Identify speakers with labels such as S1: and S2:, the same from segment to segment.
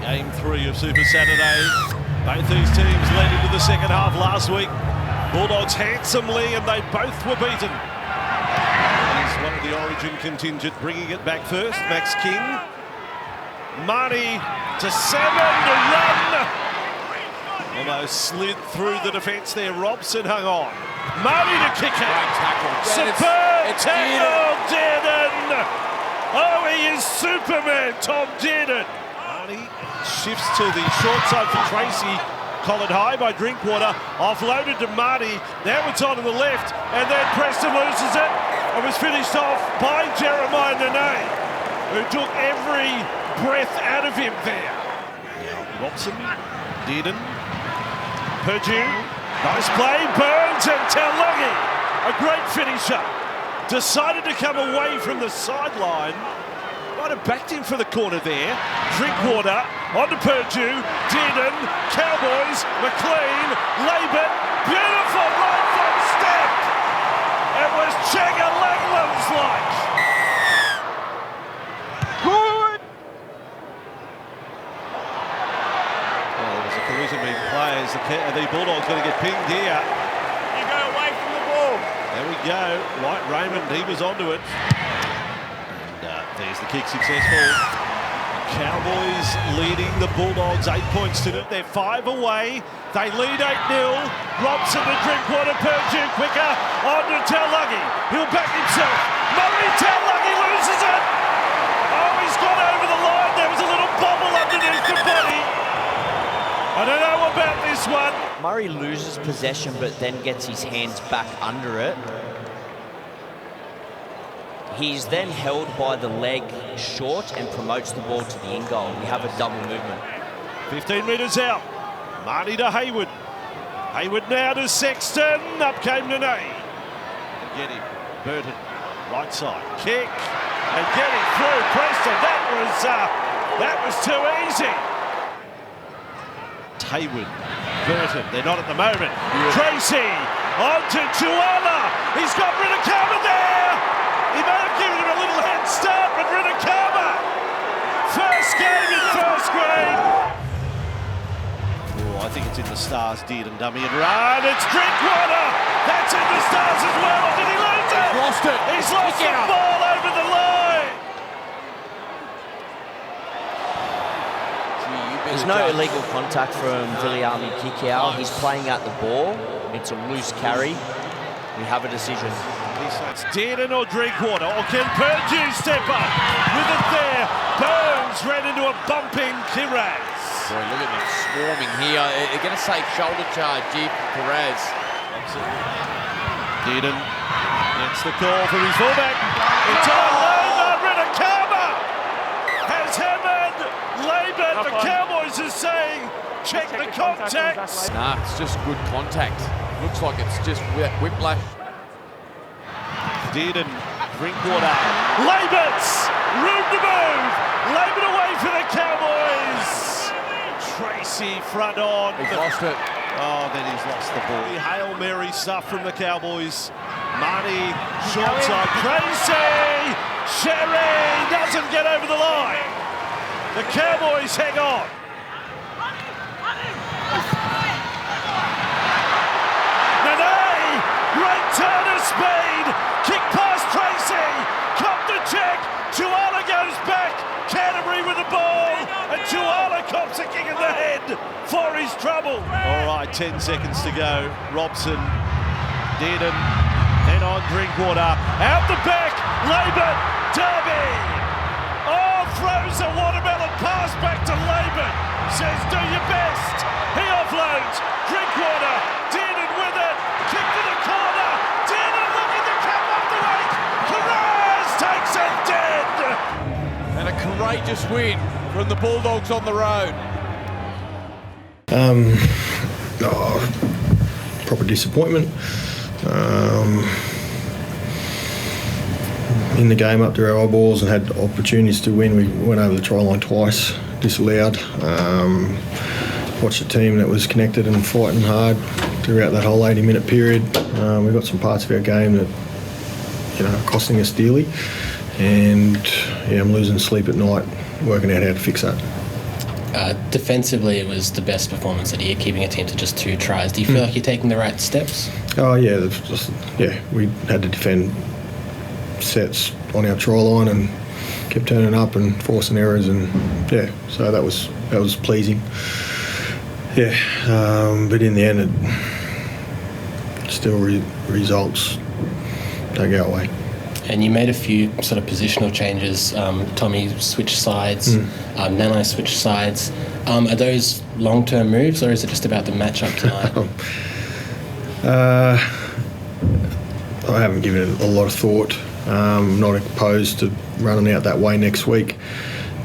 S1: Game 3 of Super Saturday. Both these teams led into the second half last week. Bulldogs handsomely, and they both were beaten. He's one of the Origin contingent, bringing it back first. Max King. Marnie to Salmon to run. Almost slid through the defence there. Robson hung on. Marnie to kick it. Superb tackle, Dearden. Oh, he is Superman, Tom Dearden. Marnie shifts to the short side for Tracy. Collared high by Drinkwater, offloaded to Marty. Now it's on to the left, and then Preston loses it. It was finished off by Jeremiah Nene, who took every breath out of him there. Robson, Dearden, Purdue, nice play, Burns and Taulagi, a great finisher. Decided to come away from the sideline. Might have backed him for the corner there. Drinkwater onto Purdue, Dearden, Cowboys, McLean, Laban, beautiful right foot step. It was Chagga Langlands like. Good. Well, there was a collision between players. The Bulldogs going to get pinged here.
S2: You go away from the ball.
S1: There we go. White Raymond, he was onto it. There's the kick successful. Cowboys leading the Bulldogs 8 points to it. They're 5 away. They lead 8-0. Robson to Drinkwater, Purdue quicker. On to Taulagi. He'll back himself. Murray Taulagi loses it. Oh, he's gone over the line. There was a little bobble underneath the body. I don't know about this one.
S3: Murray loses possession but then gets his hands back under it. He's then held by the leg short and promotes the ball to the in goal. We have a double movement.
S1: 15 metres out. Marty to Hayward. Hayward now to Sexton. Up came Nene. Get him. Burton. Right side. Kick. And get him through. Preston. That was too easy. Hayward. Burton. They're not at the moment. Yeah. Tracy. On to Chuala. He's got Rinakama there. He might have given him a little head start, but Rinakama. First game in first grade. Oh, I think it's in the stars, Dearden, dummy and run. It's Drinkwater. That's in the stars as well. Did he lose it?
S2: He's lost it.
S1: He's lost the ball over the line.
S3: There's no illegal contact from Viliami kick-out. He's playing out the ball. It's a loose carry. We have a decision.
S1: It's Dearden or Drinkwater, or can Purdue step up with it there? Burns ran into a bumping Kiraz.
S2: Boy, look at them swarming here. They're going to say shoulder charge here for Kiraz.
S1: Dearden gets the call from his fullback. It's on Laban. Rinakama has hammered Laban. The Cowboys is saying, check the contacts.
S2: Nah, it's just good contact. Looks like it's just whiplash.
S1: Dearden, Drinkwater, Laban's room to move. Laban away for the Cowboys. Tracy front on.
S2: He's lost it.
S1: Oh, then he's lost the ball. Hail Mary stuff from the Cowboys. Marty, short side. Tracy, Sherry doesn't get over the line. The Cowboys hang on. Nene, great turn of speed. Kick past Tracy, cop the check, Chuala goes back, Canterbury with the ball, and Chuala cops a kick in the head for his trouble. All right, 10 seconds to go. Robson, Dearden, then on Drinkwater, out the back, Laban, Derby. Oh, throws a watermelon pass back to Laban, says do your best. He offloads, Drinkwater, Dearden with it, kick to the corner, Dearden looking to come off the weight, Kiraz takes it dead.
S2: And a courageous win from the Bulldogs on the road.
S4: Proper disappointment. In the game up to our eyeballs and had opportunities to win. We went over the try line twice, disallowed. Watched a team that was connected and fighting hard throughout that whole 80-minute period. We got some parts of our game that, are costing us dearly. And I'm losing sleep at night working out how to fix that.
S5: Defensively, it was the best performance of the year, keeping a team to just 2 tries. Do you feel like you're taking the right steps?
S4: Oh yeah, we had to defend sets on our try line and kept turning up and forcing errors, and so that was pleasing. But in the end, it still results don't go away.
S5: And you made a few sort of positional changes. Tommy switched sides, Nanai switched sides. Are those long-term moves, or is it just about the matchup tonight?
S4: I haven't given it a lot of thought. I'm not opposed to running out that way next week.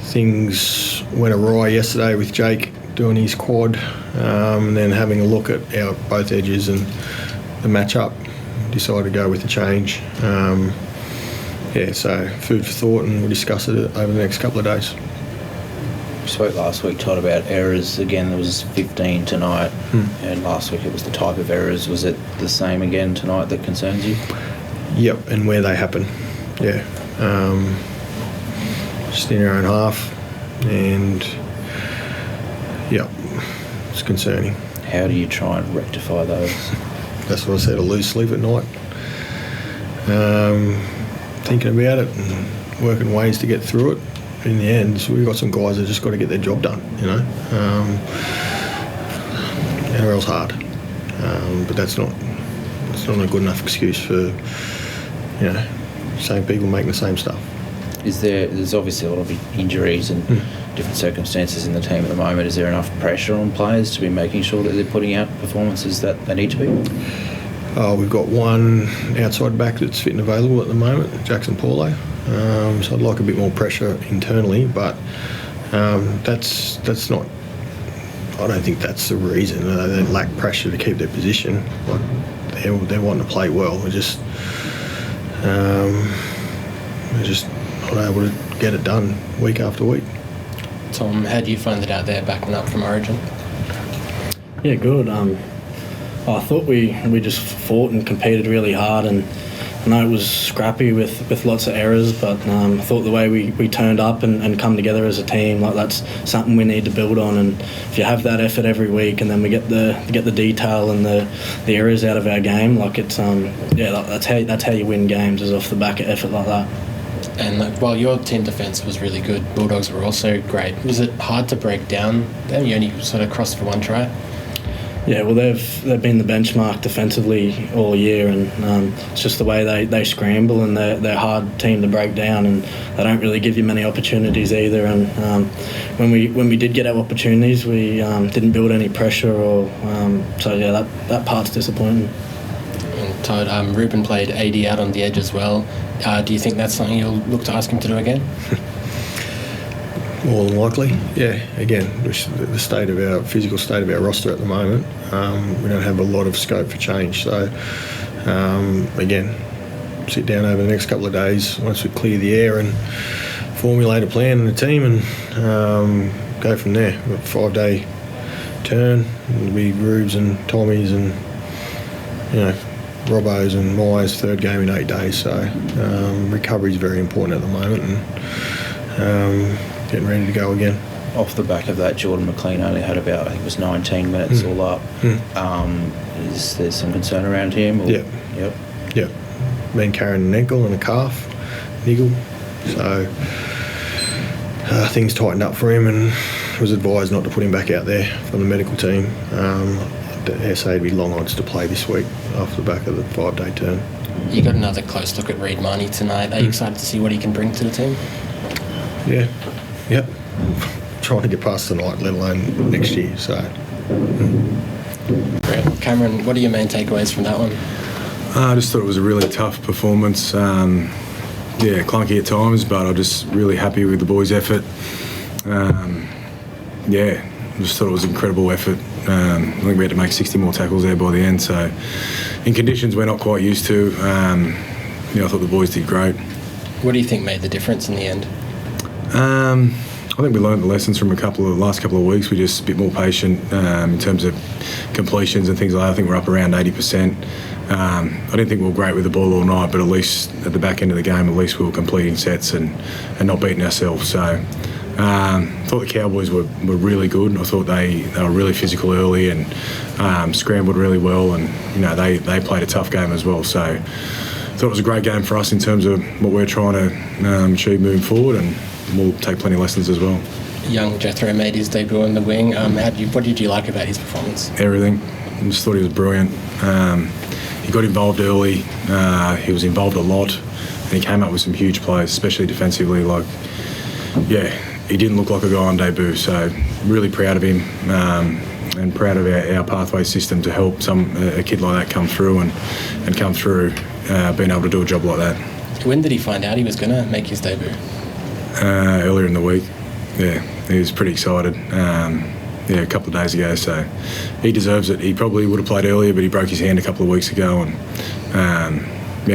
S4: Things went awry yesterday with Jake doing his quad, and then having a look at our both edges and the matchup, decided to go with the change. So food for thought, and we'll discuss it over the next couple of days.
S6: We spoke last week, Todd, about errors. Again, there was 15 tonight, and last week it was the type of errors. Was it the same again tonight that concerns you?
S4: Yep, and where they happen. Just in our own half, and it's concerning.
S6: How do you try and rectify those?
S4: That's what I said, a loose sleep at night. Thinking about it and working ways to get through it. In the end, so we've got some guys that just got to get their job done, NRL's hard, but that's not a good enough excuse for same people making the same stuff.
S6: There's obviously a lot of injuries and different circumstances in the team at the moment. Is there enough pressure on players to be making sure that they're putting out performances that they need to be?
S4: We've got one outside back that's fit and available at the moment, Jackson Paulo. So I'd like a bit more pressure internally, but that's not. I don't think that's the reason. They lack pressure to keep their position. Like they're wanting to play well. They're just not able to get it done week after week.
S5: Tom, how do you find it out there backing up from Origin?
S7: Yeah, good. I thought we just fought and competed really hard, and I know it was scrappy with lots of errors, but I thought the way we turned up and come together as a team, like that's something we need to build on. And if you have that effort every week, and then we get the detail and the errors out of our game, like it's that's how you win games, is off the back of effort like that.
S5: And while your team defence was really good, Bulldogs were also great. Was it hard to break down them? You only sort of crossed for one try.
S7: Yeah, well, they've been the benchmark defensively all year, and it's just the way they scramble, and they're a hard team to break down, and they don't really give you many opportunities either. And when we did get our opportunities, we didn't build any pressure, that part's disappointing.
S5: And Todd, Ruben played 80 out on the edge as well. Do you think that's something you'll look to ask him to do again?
S4: More than likely, yeah. Again, the physical state of our roster at the moment, we don't have a lot of scope for change. So, again, sit down over the next couple of days once we clear the air and formulate a plan in the team, and go from there. We've got a 5-day turn. It'll be Rubes and Tommies and Robbo's and Myers' third game in 8 days. So recovery is very important at the moment, and getting ready to go again.
S6: Off the back of that, Jordan McLean only had about, I think it was 19 minutes all up. Is there some concern around him? Or?
S4: Yeah. Yep. Been carrying an ankle and a calf niggle. So things tightened up for him, and was advised not to put him back out there from the medical team. The SA would be long odds to play this week off the back of the 5-day turn.
S5: You got another close look at Reid Marnie tonight. Are you excited to see what he can bring to the team?
S4: Yeah. Yep. Trying to get past tonight, let alone next year. So.
S5: Great. Cameron, what are your main takeaways from that one?
S8: I just thought it was a really tough performance. Clunky at times, but I'm just really happy with the boys' effort. Just thought it was an incredible effort. I think we had to make 60 more tackles there by the end. So, in conditions we're not quite used to, I thought the boys did great.
S5: What do you think made the difference in the end?
S8: I think we learned the lessons from the last couple of weeks. We're just a bit more patient in terms of completions and things like that. I think we're up around 80%. I didn't think we were great with the ball all night, but at least at the back end of the game, at least we were completing sets and not beating ourselves. So Thought the Cowboys were really good. I thought they were really physical early and scrambled really well, and they played a tough game as well. So I thought it was a great game for us in terms of what we're trying to achieve moving forward, and we'll take plenty of lessons as well.
S5: Young Jethro made his debut in the wing. What did you like about his performance?
S8: Everything. I just thought he was brilliant. He got involved early. He was involved a lot, and he came up with some huge plays, especially defensively. He didn't look like a guy on debut. So really proud of him, and proud of our pathway system to help a kid like that come through and come through being able to do a job like that.
S5: When did he find out he was going to make his debut?
S8: Earlier in the week. Yeah, he was pretty excited. A couple of days ago, so he deserves it. He probably would have played earlier, but he broke his hand a couple of weeks ago, and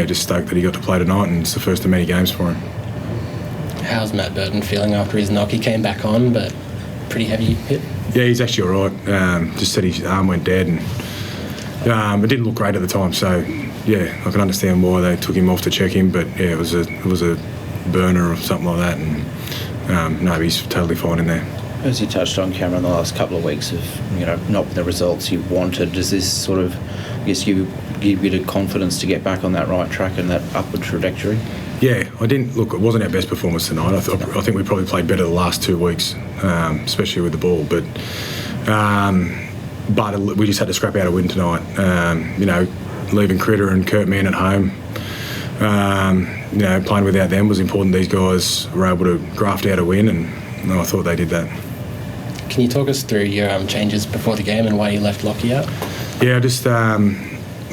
S8: just stoked that he got to play tonight, and it's the first of many games for him. How's
S5: Matt Burton feeling after his knock? He came back on, but pretty heavy hit.
S8: Yeah, he's actually all right. Just said his arm went dead, and it didn't look great at the time. So yeah, I can understand why they took him off to check him, but yeah, it was a burner or something like that, and no, he's totally fine in there.
S6: As you touched on, Cameron, the last couple of weeks of not the results you wanted, does this sort of, give you the confidence to get back on that right track and that upward trajectory? Yeah,
S8: it wasn't our best performance tonight. I think we probably played better the last 2 weeks, especially with the ball. But we just had to scrap out a win tonight. Leaving Critter and Kurt Mann at home, playing without them was important. These guys were able to graft out a win, and I thought they did that.
S5: Can you talk us through your changes before the game and why you left Lockie out?
S8: Yeah, it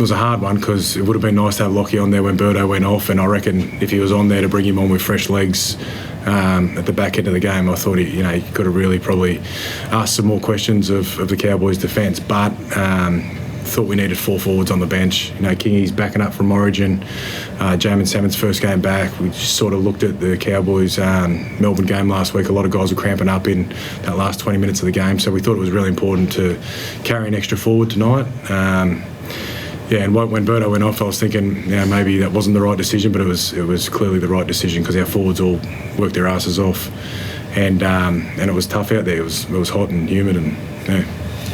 S8: was a hard one because it would have been nice to have Lockie on there when Birdo went off, and I reckon if he was on there to bring him on with fresh legs at the back end of the game, I thought he could have really probably asked some more questions of the Cowboys' defence, but thought we needed 4 forwards on the bench. Kingy's backing up from Origin. Jamin Salmon's first game back. We just sort of looked at the Cowboys' Melbourne game last week. A lot of guys were cramping up in that last 20 minutes of the game, so we thought it was really important to carry an extra forward tonight. And when Birdo went off, I was thinking, maybe that wasn't the right decision, but it was clearly the right decision because our forwards all worked their asses off, and it was tough out there. It was hot and humid, and yeah.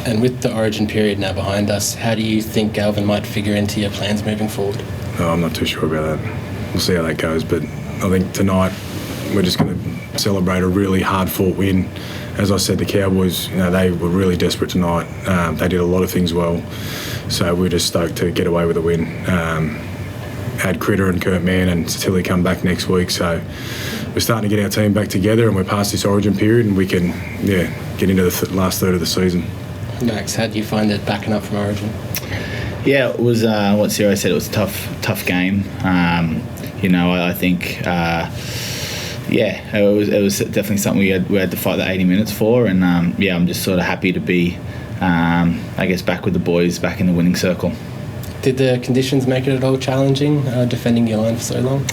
S5: And with the Origin period now behind us, how do you think Galvin might figure into your plans moving forward?
S8: Oh, I'm not too sure about that. We'll see how that goes, but I think tonight we're just going to celebrate a really hard-fought win. As I said, the Cowboys, they were really desperate tonight. They did a lot of things well, so we're just stoked to get away with a win. Had Critter and Kurt Mann and Tilly come back next week, so we're starting to get our team back together, and we're past this Origin period, and we can get into the last third of the season.
S5: Max, how do you find it backing up from Origin?
S9: Yeah, it was what Ciro said. It was a tough game. I think. It was definitely something we had to fight the 80 minutes for, and I'm just sort of happy to be, back with the boys, back in the winning circle.
S5: Did the conditions make it at all challenging, defending your line for so long?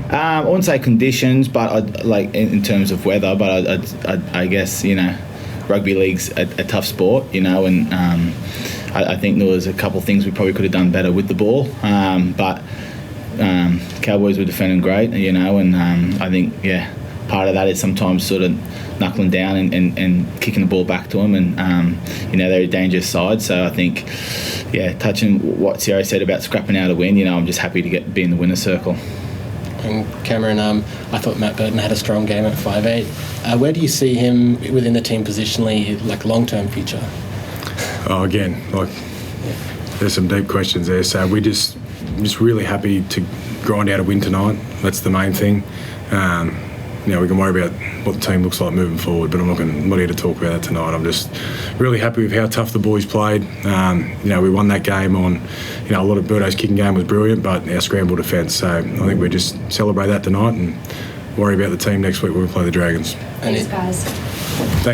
S9: I wouldn't say conditions, but in terms of weather. But I guess rugby league's a tough sport, and I think there was a couple of things we probably could have done better with the ball, but Cowboys were defending great, and I think part of that is sometimes sort of knuckling down and kicking the ball back to them, and they're a dangerous side. So I think touching what Ciro said about scrapping out a win, I'm just happy to be in the winner's circle.
S5: And Cameron, I thought Matt Burton had a strong game at 5'8". Where do you see him within the team positionally, long-term future?
S8: Oh, again, there's some deep questions there. So we're just really happy to grind out a win tonight. That's the main thing. We can worry about what the team looks like moving forward, but I'm not here to talk about that tonight. I'm just really happy with how tough the boys played. We won that game on, a lot of Birdo's kicking game was brilliant, but our scramble defence. So I think we just celebrate that tonight and worry about the team next week when we play the Dragons.
S10: Thanks, guys.
S8: Thanks.